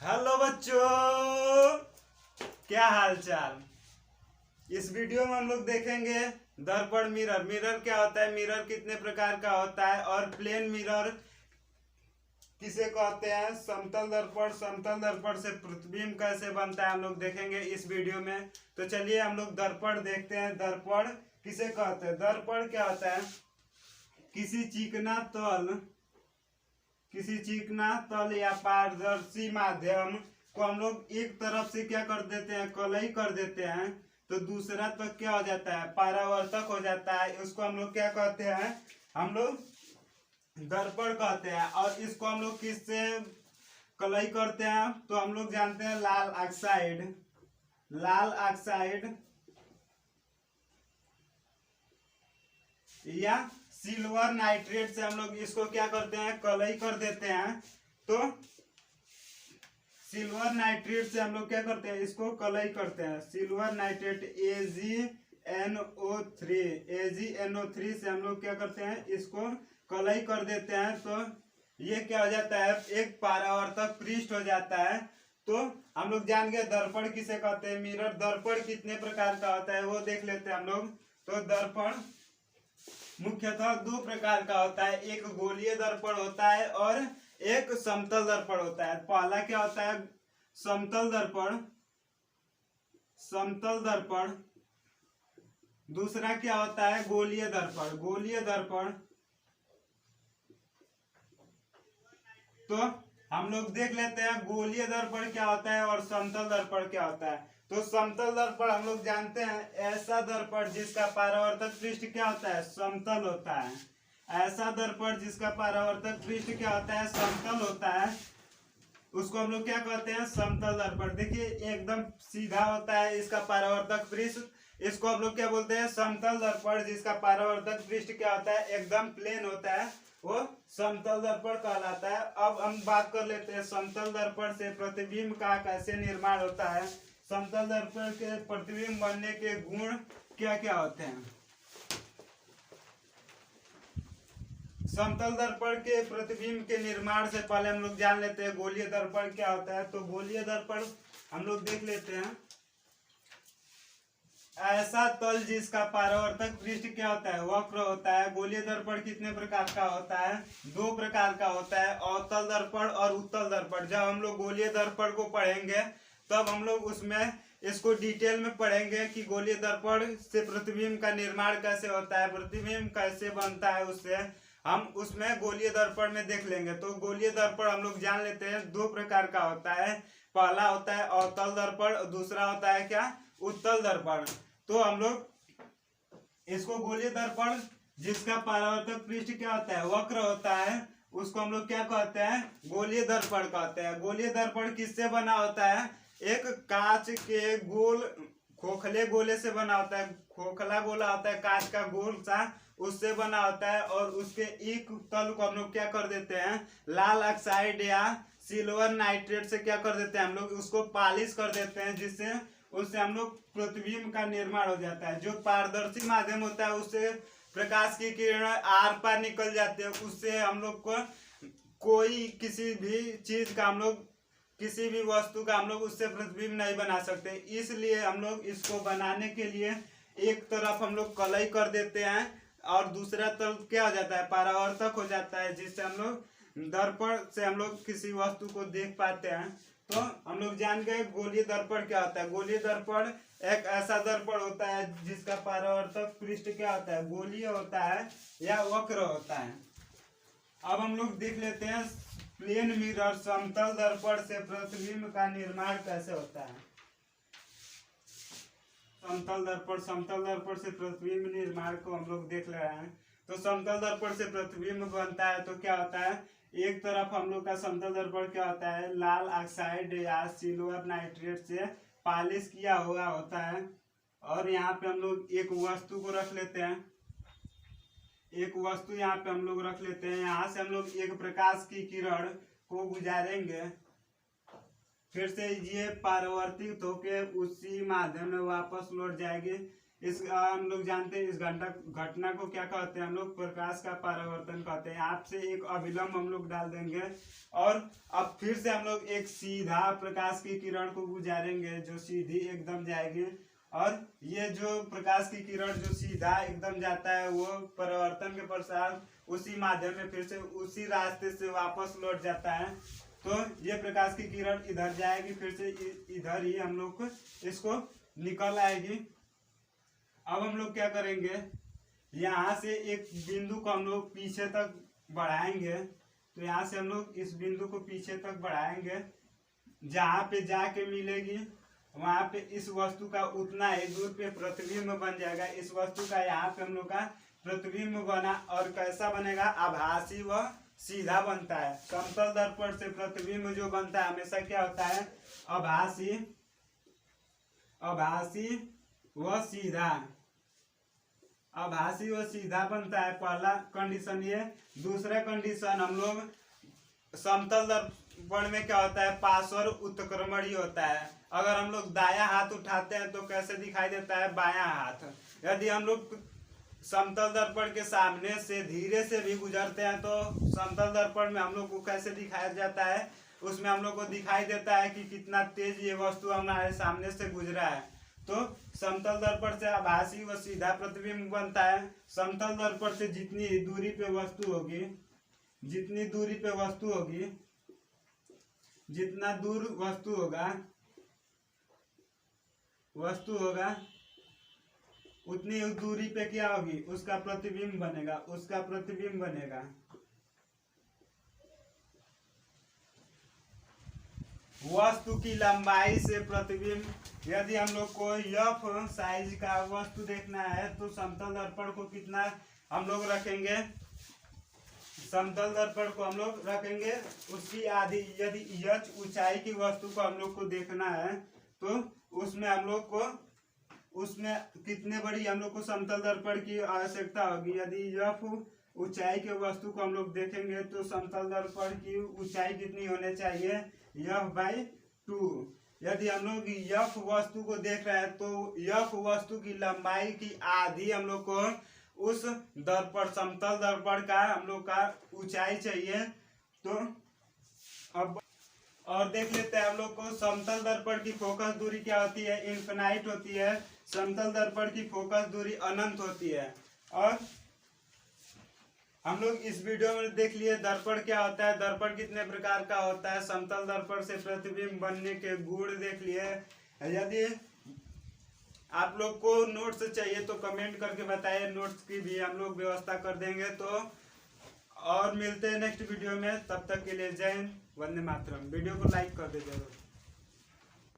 Hello बच्चों, क्या हाल चाल। इस वीडियो में हम लोग देखेंगे दर्पण मिरर। मिरर क्या होता है, मिरर कितने प्रकार का होता है और प्लेन मिरर किसे कहते हैं, समतल दर्पण से प्रतिबिंब कैसे बनता है हम लोग देखेंगे इस वीडियो में। तो चलिए हम लोग दर्पण देखते हैं। दर्पण किसे कहते हैं। दर्पण क्या होता है, किसी चिकना तल या पारदर्शी माध्यम को हम लोग एक तरफ से क्या कर देते हैं, कलई कर देते हैं, तो दूसरा तक क्या हो जाता है, परावर्तक हो जाता है। उसको हम लोग क्या कहते हैं, हम लोग दर्पण कहते हैं। और इसको हम लोग किससे कलई करते हैं, तो हम लोग जानते हैं लाल ऑक्साइड या सिल्वर नाइट्रेट से हम लोग इसको क्या करते हैं, कलई कर देते हैं। तो सिल्वर नाइट्रेट से हम लोग क्या करते हैं, इसको कलई करते हैं। सिल्वर नाइट्रेट AgNO3 से हम लोग क्या करते हैं, इसको कलई कर देते हैं। तो ये क्या हो जाता है, एक परावर्तक पृष्ठ हो जाता है। तो हम लोग जान गए दर्पण किसे कहते हैं, मिरर। दर्पण कितने प्रकार का होता है वो देख लेते हैं हम लोग। तो दर्पण मुख्यतः दो प्रकार का होता है, एक गोलीय दर्पण होता है और एक समतल दर्पण होता है। पहला क्या होता है, समतल दर्पण। दूसरा क्या होता है, गोलीय दर्पण। तो हम लोग देख लेते हैं गोलीय दर्पण क्या होता है और समतल दर्पण क्या होता है। तो समतल दर्पण हम लोग जानते हैं, ऐसा दर्पण जिसका परावर्तक पृष्ठ क्या होता है, समतल होता है। ऐसा दर्पण जिसका परावर्तक पृष्ठ क्या होता है, समतल होता है, उसको हम लोग क्या कहते हैं, समतल दर्पण। देखिए एकदम सीधा होता है इसका परावर्तक पृष्ठ। इसको हम लोग क्या बोलते हैं, समतल दर्पण। जिसका परावर्तक पृष्ठ क्या होता है, एकदम प्लेन होता है, वो समतल दर्पण कहलाता है। अब हम बात कर लेते हैं समतल दर्पण से प्रतिबिंब का कैसे निर्माण होता है। समतल दर्पण के प्रतिबिंब बनने के गुण क्या क्या होते हैं। समतल दर्पण के प्रतिबिंब के निर्माण से पहले हम लोग जान लेते हैं गोलीय दर्पण क्या होता है। तो गोलीय दर्पण हम लोग देख लेते हैं, ऐसा तल जिसका परावर्तक पृष्ठ क्या होता है, वक्र होता है। गोलीय दर्पण कितने प्रकार का होता है, दो प्रकार का होता है, अवतल दर्पण और उत्तल दर्पण। जब हम लोग गोलीय दर्पण को पढ़ेंगे तब हम लोग उसमें इसको डिटेल में पढ़ेंगे कि गोलीय दर्पण से प्रतिबिंब का निर्माण कैसे होता है, प्रतिबिंब कैसे बनता है, उससे हम उसमें गोलीय दर्पण में देख लेंगे। तो गोलीय दर्पण हम लोग जान लेते हैं दो प्रकार का होता है। पहला होता है अवतल दर्पण और दूसरा होता है क्या, उत्तल दर्पण। तो हम लोग इसको गोलीय दर्पण जिसका परावर्तक पृष्ठ क्या होता है, वक्र होता है, उसको हम लोग क्या कहते हैं, गोलीय दर्पण कहते हैं। गोलीय दर्पण किससे बना होता है, एक कांच के गोल खोखले गोले से बना होता है। खोखला गोला होता है कांच का गोल सा, उससे बना होता है। और उसके एक तल को हम लोग क्या कर देते हैं, लाल ऑक्साइड या सिल्वर नाइट्रेट से क्या कर देते हैं, हम लोग उसको पॉलिश कर देते हैं, जिससे उससे हम लोग प्रतिबिंब का निर्माण हो जाता है। जो पारदर्शी माध्यम होता है उससे प्रकाश की किरण आर पार निकल जाती है, उससे हम लोग को कोई किसी भी चीज का हम लोग किसी भी वस्तु का हम लोग उससे प्रतिबिंब नहीं बना सकते। इसलिए हम लोग इसको बनाने के लिए एक तरफ हम लोग कलई कर देते हैं और दूसरा तरफ क्या हो जाता है, परावर्तक हो जाता है, जिससे हम लोग दर्पण से हम लोग किसी वस्तु को देख पाते हैं। तो हम लोग जान गए गोलीय दर्पण क्या होता है। गोलीय दर्पण एक ऐसा दर्पण होता है जिसका परावर्तक पृष्ठ क्या होता है, गोलीय होता है या वक्र होता है। अब हम लोग देख लेते हैं प्लेन मिरर, समतल दर्पण से प्रतिबिंब का निर्माण कैसे होता है। समतल दर्पण से प्रतिबिंब निर्माण को हम लोग देख रहे हैं। तो समतल दर्पण से प्रतिबिंब बनता है तो क्या होता है, एक तरफ हम लोग का समतल दर्पण क्या होता है, लाल ऑक्साइड या सिल्वर नाइट्रेट से पॉलिश किया हुआ होता है। और यहाँ पे हम लोग एक वस्तु को रख लेते हैं, यहाँ पे हम लोग रख लेते हैं। यहाँ से हम लोग एक प्रकाश की किरण को गुजारेंगे, फिर से ये परावर्तित होके उसी माध्यम में वापस लौट जाएगी। हम लोग जानते हैं इस घटना को क्या कहते हैं, हम लोग प्रकाश का परावर्तन कहते हैं। आपसे एक अभिलंब हम लोग डाल देंगे और अब फिर से हम लोग एक सीधा प्रकाश की किरण को गुजारेंगे जो सीधी एकदम जाएगी, और ये जो प्रकाश की किरण जो सीधा एकदम जाता है वो परावर्तन के पश्चात उसी माध्यम में फिर से उसी रास्ते से वापस लौट जाता है। तो ये प्रकाश की किरण इधर जाएगी, फिर से इधर ही हम लोग इसको निकल आएगी। अब हम लोग क्या करेंगे, यहाँ से एक बिंदु को हम लोग पीछे तक बढ़ाएंगे। तो यहाँ से हम लोग इस बिंदु को पीछे तक बढ़ाएंगे, जहाँ पे जाके मिलेगी वहां पे इस वस्तु का उतना ही दूर पे प्रतिबिंब बन जाएगा। इस वस्तु का यहाँ पे हम लोग का प्रतिबिंब बना, और कैसा बनेगा, आभासी व सीधा बनता है। समतल दर्पण से प्रतिबिंब जो बनता है हमेशा क्या होता है, आभासी व सीधा, आभासी व सीधा बनता है। पहला कंडीशन ये। दूसरा कंडीशन, हम लोग समतल दर्पण में क्या होता है, पार्श्व उत्क्रमण ही होता है। अगर हम लोग दायां हाथ उठाते हैं तो कैसे दिखाई देता है, बायां हाथ। यदि हम लोग समतल दर्पण के सामने से धीरे से भी गुजरते हैं तो समतल दर्पण में हम लोग को कैसे दिखाया जाता है, उसमें हम लोग को दिखाई देता है कि कितना तेज ये वस्तु हमारे सामने से गुजरा है। तो समतल दर्पण से आभासी व सीधा प्रतिबिंब बनता है। समतल दर्पण से जितनी दूरी पे वस्तु होगी, जितनी दूरी पे वस्तु होगी, जितना दूर वस्तु होगा उतनी दूरी पे क्या होगी, उसका प्रतिबिंब बनेगा, उसका प्रतिबिंब बनेगा। वस्तु की लंबाई से प्रतिबिंब, यदि हम लोग को एफ साइज का वस्तु देखना है तो समतल दर्पण को कितना हम लोग रखेंगे, समतल दर्पण को हम लोग रखेंगे उसकी आधी। यदि एच ऊंचाई की वस्तु को हम लोग को देखना है तो उसमें हम लोग को, उसमें कितने बड़ी हम लोग को समतल दर्पण की आवश्यकता होगी। यदि एफ ऊंचाई के वस्तु को हम लोग देखेंगे तो समतल दर्पण की ऊंचाई कितनी होनी चाहिए, f/2। यदि हम लोग यफ वस्तु को देख रहे हैं तो यफ वस्तु की लंबाई की आधी हम लोग को उस दर्पण, समतल दर्पण का हम लोग का ऊंचाई चाहिए। तो अब और देख लेते हैं हम लोग को समतल दर्पण की फोकस दूरी क्या होती है, इनफिनाइट होती है। समतल दर्पण की फोकस दूरी अनंत होती है। और हम लोग इस वीडियो में देख लिए दर्पण क्या होता है, दर्पण कितने प्रकार का होता है, समतल दर्पण से प्रतिबिंब बनने के गुण देख लिए। यदि आप लोग को नोट्स चाहिए तो कमेंट करके बताइए, नोट्स की भी हम लोग व्यवस्था कर देंगे। तो और मिलते हैं नेक्स्ट वीडियो में, तब तक के लिए जय हिंद, वंदे मातरम। वीडियो को लाइक कर दीजिएगा।